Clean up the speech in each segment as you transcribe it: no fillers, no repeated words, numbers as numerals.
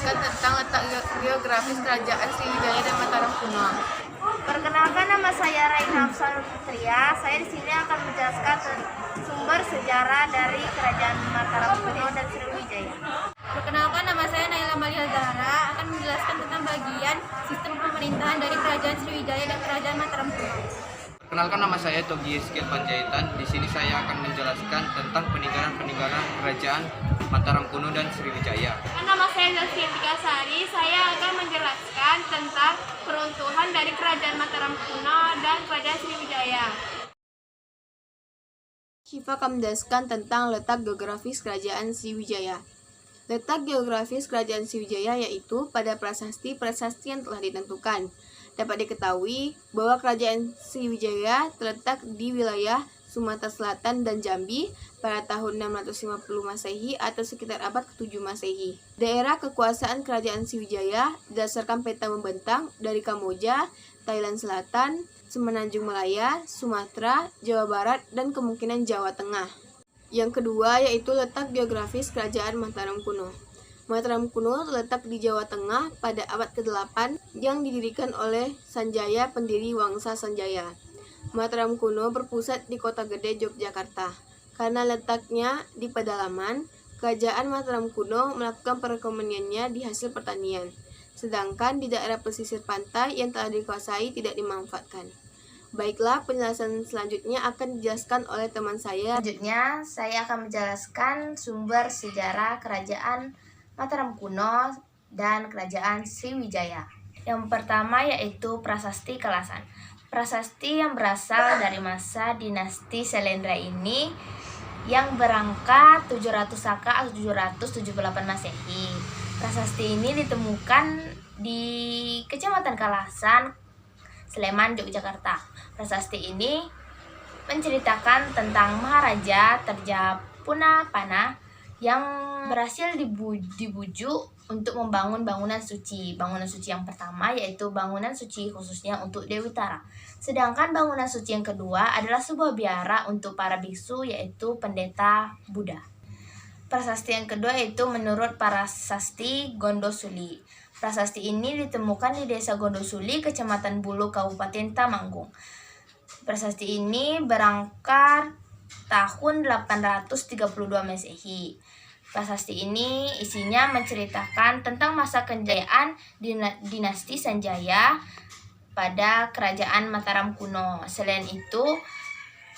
menjelaskan tentang letak geografis kerajaan Sriwijaya dan Mataram kuno. Perkenalkan, nama saya Raina Hafsanur Putria. Saya di sini akan menjelaskan sumber sejarah dari kerajaan Mataram kuno dan Sriwijaya. Perkenalkan, nama saya Naila Malia Zahra akan menjelaskan tentang bagian sistem pemerintahan dari kerajaan Sriwijaya dan kerajaan Mataram kuno. Perkenalkan, nama saya Togi Eskil Panjaitan. Di sini saya akan menjelaskan tentang peninggalan-peninggalan kerajaan Mataram kuno dan Sriwijaya. Nama saya Zaskia Tikasari. Saya akan menjelaskan tentang peruntuhan dari kerajaan Mataram kuno dan kerajaan Sriwijaya. Syifa akan menjelaskan tentang letak geografis kerajaan Sriwijaya. Letak geografis kerajaan Sriwijaya yaitu pada prasasti-prasasti yang telah ditentukan. Dapat diketahui bahwa kerajaan Sriwijaya terletak di wilayah Sumatera Selatan dan Jambi pada tahun 650 Masehi atau sekitar abad ke-7 Masehi. Daerah kekuasaan kerajaan Sriwijaya berdasarkan peta membentang dari Kamboja, Thailand Selatan, Semenanjung Malaya, Sumatera, Jawa Barat, dan kemungkinan Jawa Tengah. Yang kedua yaitu letak geografis kerajaan Mataram kuno. Mataram kuno terletak di Jawa Tengah pada abad ke-8 yang didirikan oleh Sanjaya, pendiri Wangsa Sanjaya. Mataram kuno berpusat di Kota Gede, Yogyakarta. Karena letaknya di pedalaman, kerajaan Mataram kuno melakukan perekonomiannya di hasil pertanian. Sedangkan di daerah pesisir pantai yang telah dikuasai tidak dimanfaatkan. Baiklah, penjelasan selanjutnya akan dijelaskan oleh teman saya. Selanjutnya, saya akan menjelaskan sumber sejarah kerajaan Mataram kuno dan kerajaan Sriwijaya. Yang pertama yaitu Prasasti Kalasan. Prasasti yang berasal dari masa dinasti Selendra ini yang berangka 700 Saka atau 778 Masehi. Prasasti ini ditemukan di Kecamatan Kalasan, Sleman, Yogyakarta. Prasasti ini menceritakan tentang Maharaja Terjapuna yang berhasil dibujuk untuk membangun bangunan suci. Bangunan suci yang pertama yaitu bangunan suci khususnya untuk Dewi Tara. Sedangkan bangunan suci yang kedua adalah sebuah biara untuk para biksu yaitu pendeta Buddha. Prasasti yang kedua yaitu menurut Prasasti Gondosuli. Prasasti ini ditemukan di Desa Gondosuli, Kecamatan Bulu, Kabupaten Temanggung. Prasasti ini berangkat tahun 832 Masehi. Prasasti ini isinya menceritakan tentang masa kejayaan dinasti Sanjaya pada kerajaan Mataram kuno. Selain itu,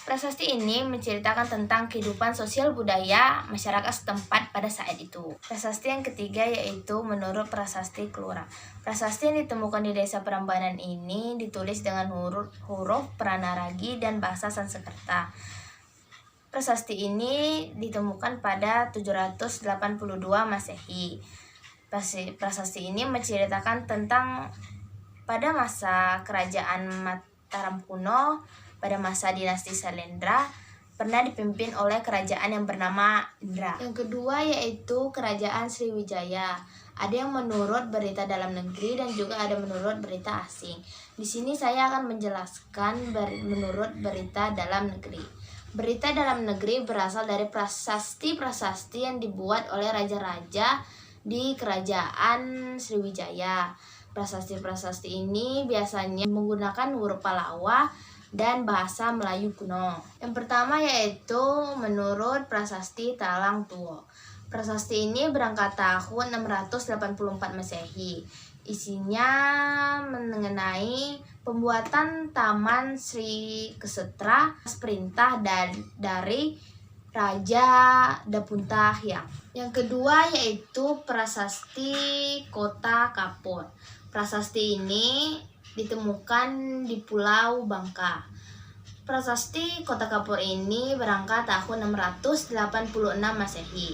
prasasti ini menceritakan tentang kehidupan sosial budaya masyarakat setempat pada saat itu. Prasasti yang ketiga yaitu menurut Prasasti Kelura. Prasasti yang ditemukan di Desa Prambanan ini ditulis dengan huruf Pranaragi dan bahasa Sanskerta. Prasasti ini ditemukan pada 782 Masehi. Prasasti ini menceritakan tentang pada masa kerajaan Mataram kuno, pada masa dinasti Salendra, pernah dipimpin oleh kerajaan yang bernama Indra. Yang kedua yaitu kerajaan Sriwijaya. Ada yang menurut berita dalam negeri dan juga ada menurut berita asing. Di sini saya akan menjelaskan menurut berita dalam negeri. Berita dalam negeri berasal dari prasasti-prasasti yang dibuat oleh raja-raja di kerajaan Sriwijaya. Prasasti-prasasti ini biasanya menggunakan huruf Palawa dan bahasa Melayu kuno. Yang pertama yaitu menurut Prasasti Talang Tuo. Prasasti ini berangkat tahun 684 Masehi. Isinya mengenai pembuatan Taman Sri Kesetra perintah dari Raja Dapunta Hyang. Yang kedua yaitu Prasasti Kota Kapur. Prasasti ini ditemukan di Pulau Bangka. Prasasti Kota Kapur ini berangkat tahun 686 Masehi.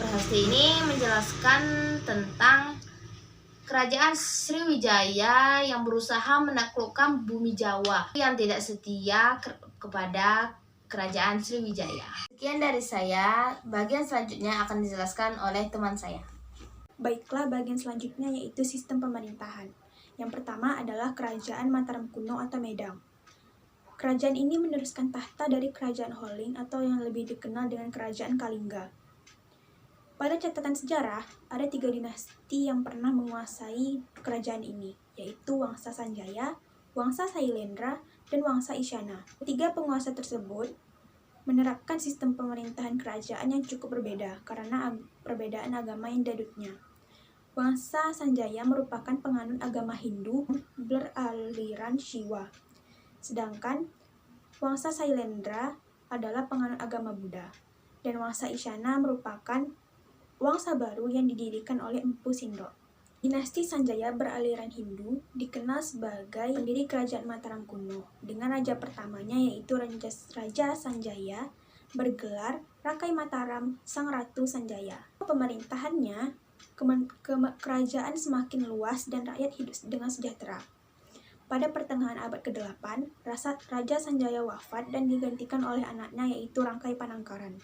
Prasasti ini menjelaskan tentang kerajaan Sriwijaya yang berusaha menaklukkan bumi Jawa yang tidak setia kepada kerajaan Sriwijaya. Sekian dari saya, bagian selanjutnya akan dijelaskan oleh teman saya. Baiklah, bagian selanjutnya yaitu sistem pemerintahan. Yang pertama adalah kerajaan Mataram kuno atau Medang. Kerajaan ini meneruskan tahta dari kerajaan Holling atau yang lebih dikenal dengan kerajaan Kalingga. Pada catatan sejarah, ada 3 dinasti yang pernah menguasai kerajaan ini, yaitu Wangsa Sanjaya, Wangsa Sailendra, dan Wangsa Isyana. Ketiga penguasa tersebut menerapkan sistem pemerintahan kerajaan yang cukup berbeda karena perbedaan agama yang diadutnya. Wangsa Sanjaya merupakan penganut agama Hindu beraliran Shiva, sedangkan Wangsa Sailendra adalah penganut agama Buddha, dan Wangsa Isyana merupakan wangsa baru yang didirikan oleh Empu Sindo. Dinasti Sanjaya beraliran Hindu dikenal sebagai pendiri kerajaan Mataram kuno, dengan raja pertamanya yaitu Raja Sanjaya bergelar Rakai Mataram Sang Ratu Sanjaya. Pemerintahannya, kerajaan semakin luas dan rakyat hidup dengan sejahtera. Pada pertengahan abad ke-8, Raja Sanjaya wafat dan digantikan oleh anaknya yaitu Rangkai Panangkaran.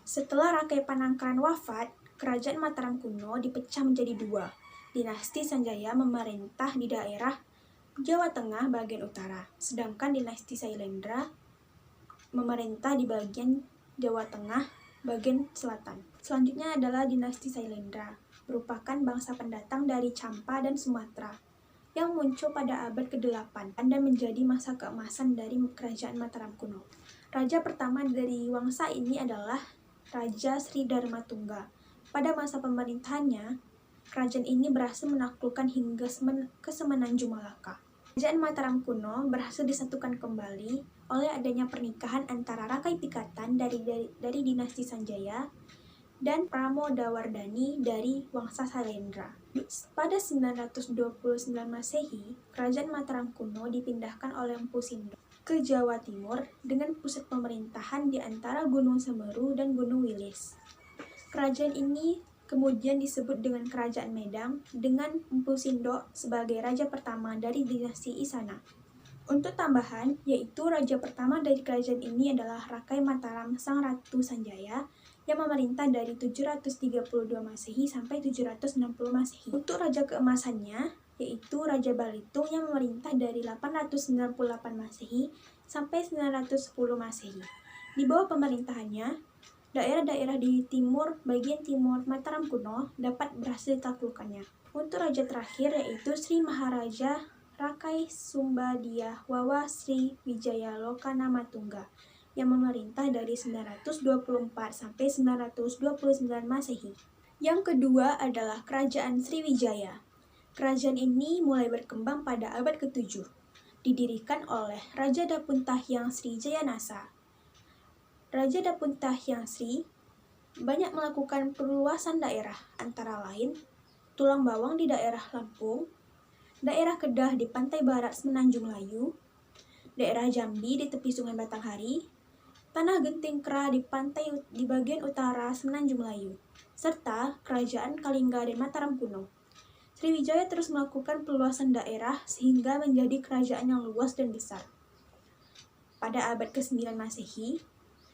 Setelah Rangkai Panangkaran wafat, kerajaan Mataram kuno dipecah menjadi 2. Dinasti Sanjaya memerintah di daerah Jawa Tengah bagian utara, sedangkan dinasti Sailendra memerintah di bagian Jawa Tengah bagian selatan. Selanjutnya adalah dinasti Sailendra, merupakan bangsa pendatang dari Champa dan Sumatera yang muncul pada abad ke-8 dan menjadi masa keemasan dari kerajaan Mataram kuno. Raja pertama dari wangsa ini adalah Raja Sri Dharmatungga. Pada masa pemerintahannya, kerajaan ini berhasil menaklukkan hingga ke Semenanjung Malaka. Kerajaan Mataram kuno berhasil disatukan kembali oleh adanya pernikahan antara Rakai Pikatan dari dinasti Sanjaya dan Pramodawardhani dari Wangsa Sailendra. Pada 929 Masehi, kerajaan Mataram kuno dipindahkan oleh Empu Sindo ke Jawa Timur dengan pusat pemerintahan di antara Gunung Semeru dan Gunung Wilis. Kerajaan ini kemudian disebut dengan Kerajaan Medang dengan Empu Sindo sebagai raja pertama dari dinasti Isana. Untuk tambahan, yaitu raja pertama dari kerajaan ini adalah Rakai Mataram Sang Ratu Sanjaya yang memerintah dari 732 Masehi sampai 760 Masehi. Untuk raja keemasannya, yaitu Raja Balitung yang memerintah dari 898 Masehi sampai 910 Masehi. Di bawah pemerintahannya, daerah-daerah di bagian timur Mataram kuno dapat berhasil ditaklukkannya. Untuk raja terakhir yaitu Sri Maharaja Rakai Sumbadia Wawa Sri Wijaya Lokana Matungga yang memerintah dari 924 sampai 929 Masehi. Yang kedua adalah Kerajaan Sriwijaya. Kerajaan ini mulai berkembang pada abad ke-7, didirikan oleh Raja Dapuntahyang Sri Jayanasa. Raja Dapuntahyang Sri banyak melakukan perluasan daerah, antara lain Tulang Bawang di daerah Lampung, daerah Kedah di pantai barat Semenanjung Layu, daerah Jambi di tepi Sungai Batanghari, Tanah Genting Kera di bagian utara Semenanjung Layu, serta Kerajaan Kalingga dan Mataram kuno. Sriwijaya terus melakukan perluasan daerah sehingga menjadi kerajaan yang luas dan besar. Pada abad ke-9 Masehi,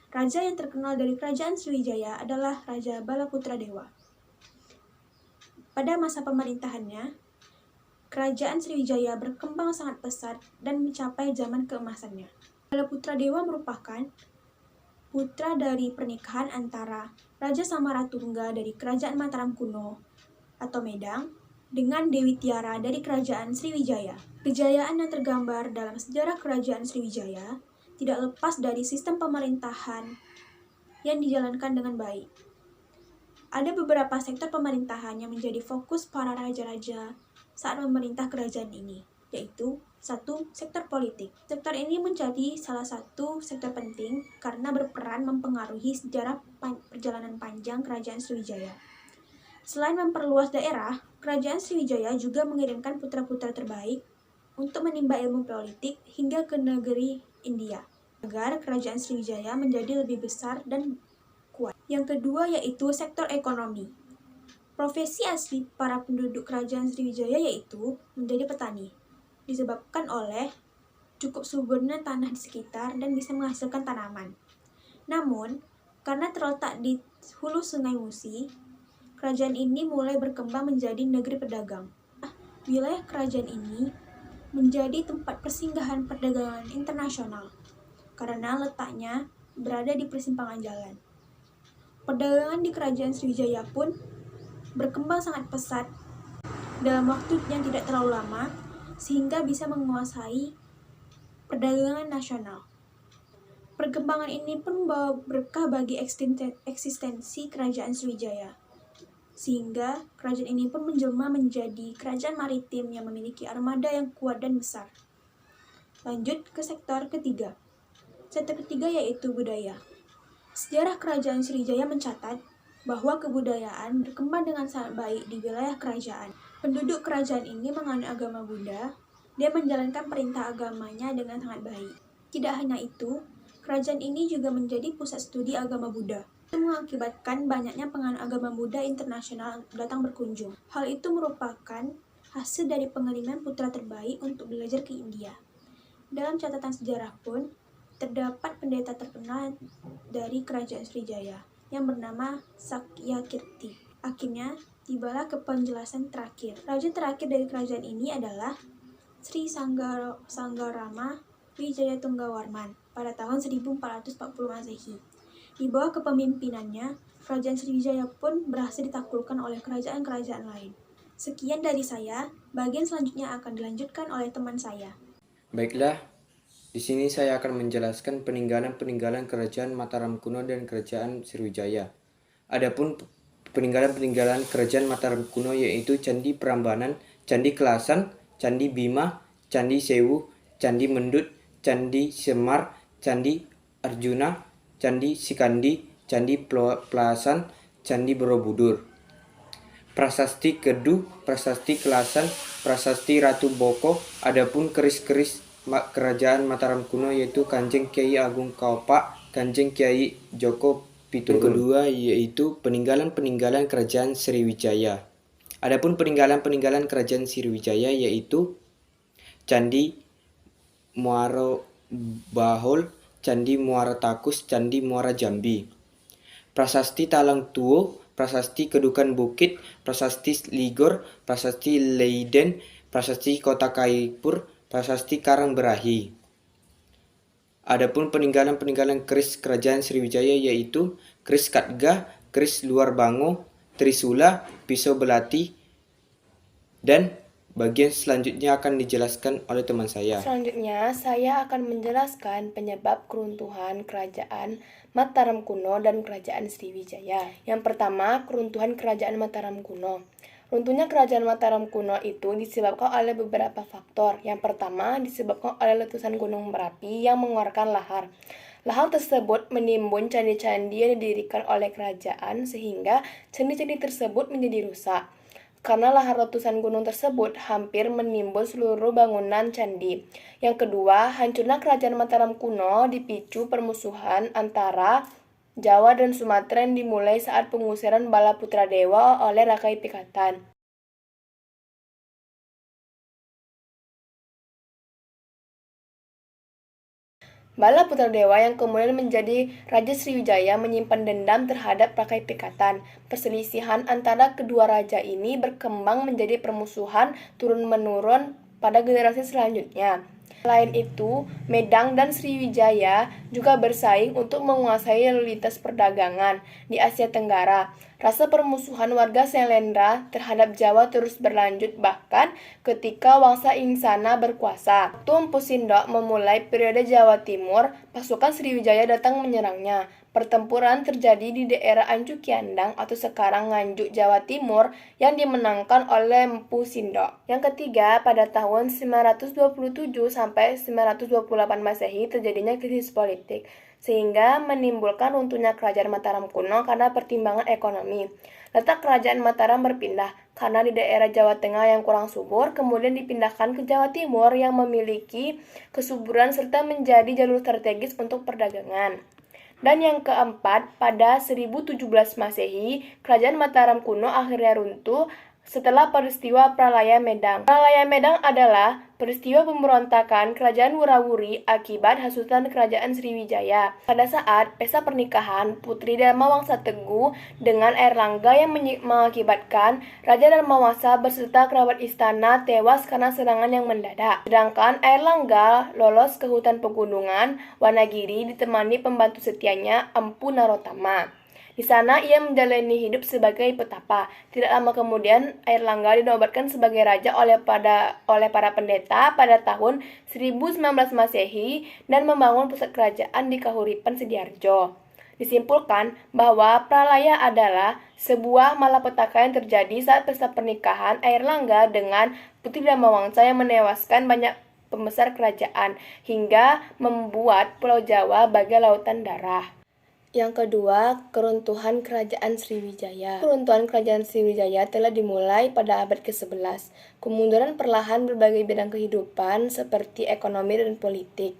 raja yang terkenal dari kerajaan Sriwijaya adalah Raja Balaputra Dewa. Pada masa pemerintahannya, kerajaan Sriwijaya berkembang sangat pesat dan mencapai zaman keemasannya. Balaputra Dewa merupakan putra dari pernikahan antara Raja Samaratungga dari kerajaan Mataram kuno atau Medang dengan Dewi Tiara dari kerajaan Sriwijaya. Kejayaan yang tergambar dalam sejarah kerajaan Sriwijaya tidak lepas dari sistem pemerintahan yang dijalankan dengan baik. Ada beberapa sektor pemerintahan yang menjadi fokus para raja-raja saat memerintah kerajaan ini, yaitu 1. Sektor politik. Sektor ini menjadi salah satu sektor penting karena berperan mempengaruhi sejarah perjalanan panjang kerajaan Sriwijaya. Selain memperluas daerah, kerajaan Sriwijaya juga mengirimkan putra-putra terbaik untuk menimba ilmu politik hingga ke negeri India, agar kerajaan Sriwijaya menjadi lebih besar dan kuat. Yang kedua yaitu sektor ekonomi. Profesi asli para penduduk kerajaan Sriwijaya yaitu menjadi petani, disebabkan oleh cukup suburnya tanah di sekitar dan bisa menghasilkan tanaman. Namun, karena terletak di hulu Sungai Musi, kerajaan ini mulai berkembang menjadi negeri pedagang. Wilayah kerajaan ini menjadi tempat persinggahan perdagangan internasional karena letaknya berada di persimpangan jalan. Perdagangan di Kerajaan Sriwijaya pun berkembang sangat pesat dalam waktu yang tidak terlalu lama, sehingga bisa menguasai perdagangan nasional. Perkembangan ini pun membawa berkah bagi eksistensi Kerajaan Sriwijaya, sehingga kerajaan ini pun menjelma menjadi kerajaan maritim yang memiliki armada yang kuat dan besar. Lanjut ke sektor ketiga. Sektor ketiga yaitu budaya. Sejarah Kerajaan Sriwijaya mencatat bahwa kebudayaan berkembang dengan sangat baik di wilayah kerajaan. Penduduk kerajaan ini menganut agama Buddha dan menjalankan perintah agamanya dengan sangat baik. Tidak hanya itu, kerajaan ini juga menjadi pusat studi agama Buddha. Itu mengakibatkan banyaknya penganut agama Buddha internasional datang berkunjung. Hal itu merupakan hasil dari pengiriman putra terbaik untuk belajar ke India. Dalam catatan sejarah pun, terdapat pendeta terkenal dari Kerajaan Sriwijaya yang bernama Sakyakirti. Akhirnya, tibalah ke penjelasan terakhir. Raja terakhir dari kerajaan ini adalah Sri Sanggarama Wijaya Tunggawarman pada tahun 1440 Masehi. Di bawah kepemimpinannya, Kerajaan Sriwijaya pun berhasil ditaklukkan oleh kerajaan-kerajaan lain. Sekian dari saya, bagian selanjutnya akan dilanjutkan oleh teman saya. Baiklah, di sini saya akan menjelaskan peninggalan-peninggalan kerajaan Mataram kuno dan kerajaan Sriwijaya. Adapun peninggalan-peninggalan kerajaan Mataram kuno yaitu Candi Prambanan, Candi Kelasan, Candi Bima, Candi Sewu, Candi Mendut, Candi Semar, Candi Arjuna, Candi Sikandi, Candi Plasan, Candi Borobudur. Prasasti Kedu, Prasasti Kelasan, Prasasti Ratu Boko, adapun keris-keris kerajaan Mataram kuno yaitu Kanjeng Kiai Agung Kaopak, Kanjeng Kiai Joko Piturun. Kedua yaitu peninggalan-peninggalan kerajaan Sriwijaya. Adapun peninggalan-peninggalan kerajaan Sriwijaya yaitu Candi Muaro Bahol, Candi Muara Takus, Candi Muara Jambi. Prasasti Talang Tuo, Prasasti Kedukan Bukit, Prasasti Ligor, Prasasti Leiden, Prasasti Kota Kaipur, Prasasti Karang Berahi. Adapun peninggalan-peninggalan keris kerajaan Sriwijaya yaitu keris Katgah, keris Luar Bango, Trisula, pisau belati, dan bagian selanjutnya akan dijelaskan oleh teman saya. Selanjutnya, saya akan menjelaskan penyebab keruntuhan kerajaan Mataram kuno dan kerajaan Sriwijaya. Yang pertama, keruntuhan kerajaan Mataram kuno. Runtuhnya kerajaan Mataram kuno itu disebabkan oleh beberapa faktor. Yang pertama, disebabkan oleh letusan gunung berapi yang mengeluarkan lahar. Lahar tersebut menimbun candi-candi yang didirikan oleh kerajaan sehingga candi-candi tersebut menjadi rusak. Karena lahar letusan gunung tersebut hampir menimbun seluruh bangunan candi. Yang kedua, hancurnya kerajaan Mataram kuno dipicu permusuhan antara Jawa dan Sumatera yang dimulai saat pengusiran Bala Putra Dewa oleh Rakai Pikatan. Bala Putra Dewa yang kemudian menjadi Raja Sriwijaya menyimpan dendam terhadap Rakai Pikatan. Perselisihan antara kedua raja ini berkembang menjadi permusuhan turun-menurun pada generasi selanjutnya. Selain itu, Medang dan Sriwijaya juga bersaing untuk menguasai lalu lintas perdagangan di Asia Tenggara. Rasa permusuhan warga Sailendra terhadap Jawa terus berlanjut bahkan ketika Wangsa Insana berkuasa. Waktu Empu Sindok memulai periode Jawa Timur, pasukan Sriwijaya datang menyerangnya. Pertempuran terjadi di daerah Ancu Kiandang atau sekarang Nganjuk, Jawa Timur yang dimenangkan oleh Empu Sindok. Yang ketiga, pada tahun 927 sampai 928 Masehi terjadinya krisis politik sehingga menimbulkan runtuhnya kerajaan Mataram kuno karena pertimbangan ekonomi. Letak kerajaan Mataram berpindah karena di daerah Jawa Tengah yang kurang subur kemudian dipindahkan ke Jawa Timur yang memiliki kesuburan serta menjadi jalur strategis untuk perdagangan. Dan yang keempat, pada 1017 Masehi, kerajaan Mataram kuno akhirnya runtuh setelah peristiwa Pralaya Medang. Pralaya Medang adalah peristiwa pemberontakan kerajaan Wurawuri akibat hasutan kerajaan Sriwijaya. Pada saat pesta pernikahan Putri Dharmawangsa Teguh dengan Airlangga yang mengakibatkan Raja Dharmawangsa beserta kerabat istana tewas karena serangan yang mendadak. Sedangkan Airlangga lolos ke hutan pegunungan Wanagiri ditemani pembantu setianya Empu Narotama. Di sana ia menjalani hidup sebagai petapa. Tidak lama kemudian, Airlangga dinobatkan sebagai raja oleh para pendeta pada tahun 1019 Masehi dan membangun pusat kerajaan di Kahuripan Sidoarjo. Disimpulkan bahwa pralaya adalah sebuah malapetaka yang terjadi saat pesta pernikahan Airlangga dengan Putri Damawangsa yang menewaskan banyak pembesar kerajaan hingga membuat Pulau Jawa bagai lautan darah. Yang kedua, keruntuhan Kerajaan Sriwijaya. Keruntuhan Kerajaan Sriwijaya telah dimulai pada abad ke-11. Kemunduran perlahan berbagai bidang kehidupan seperti ekonomi dan politik.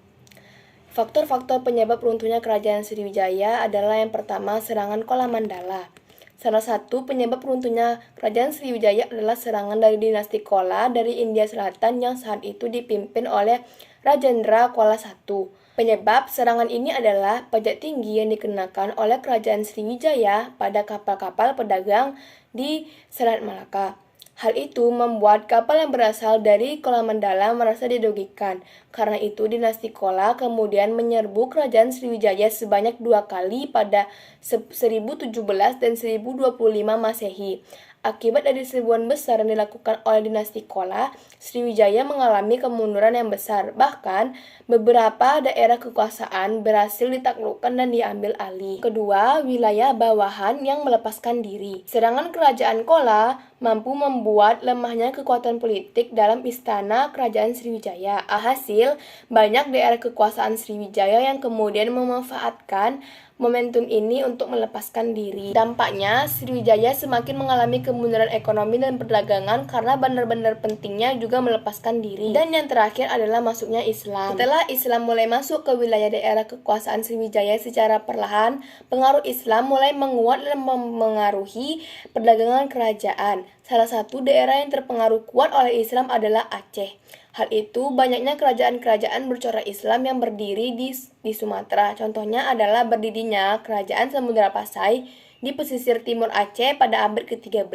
Faktor-faktor penyebab runtuhnya Kerajaan Sriwijaya adalah yang pertama, serangan Kola Mandala. Salah satu penyebab runtuhnya Kerajaan Sriwijaya adalah serangan dari dinasti Kola dari India Selatan yang saat itu dipimpin oleh Rajendra Kola I. Penyebab serangan ini adalah pajak tinggi yang dikenakan oleh Kerajaan Sriwijaya pada kapal-kapal pedagang di Selat Malaka. Hal itu membuat kapal yang berasal dari Kola Mandala merasa dirugikan. Karena itu dinasti Kola kemudian menyerbu Kerajaan Sriwijaya sebanyak 2 kali pada 1017 dan 1025 Masehi. Akibat dari serbuan besar yang dilakukan oleh dinasti Kola, Sriwijaya mengalami kemunduran yang besar. Bahkan, beberapa daerah kekuasaan berhasil ditaklukkan dan diambil alih. Kedua, wilayah bawahan yang melepaskan diri. Serangan kerajaan Kola mampu membuat lemahnya kekuatan politik dalam istana Kerajaan Sriwijaya. Alhasil, banyak daerah kekuasaan Sriwijaya yang kemudian memanfaatkan momentum ini untuk melepaskan diri. Dampaknya, Sriwijaya semakin mengalami kemunduran ekonomi dan perdagangan karena bandar-bandar pentingnya juga melepaskan diri. Dan yang terakhir adalah masuknya Islam. Setelah Islam mulai masuk ke wilayah daerah kekuasaan Sriwijaya secara perlahan, pengaruh Islam mulai menguat dan memengaruhi perdagangan kerajaan. Salah satu daerah yang terpengaruh kuat oleh Islam adalah Aceh. Hal itu, banyaknya kerajaan-kerajaan bercorak Islam yang berdiri di Sumatera. Contohnya adalah berdirinya Kerajaan Samudra Pasai di pesisir timur Aceh pada abad ke-13.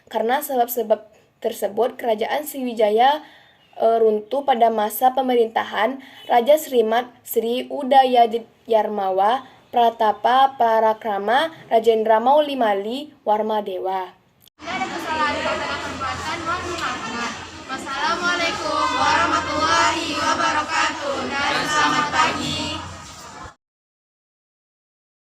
Karena sebab-sebab tersebut, Kerajaan Sriwijaya runtuh pada masa pemerintahan Raja Srimat Sri Udayarmawa Pratapa Parakrama Rajendra Mauli Mali Warmadewa.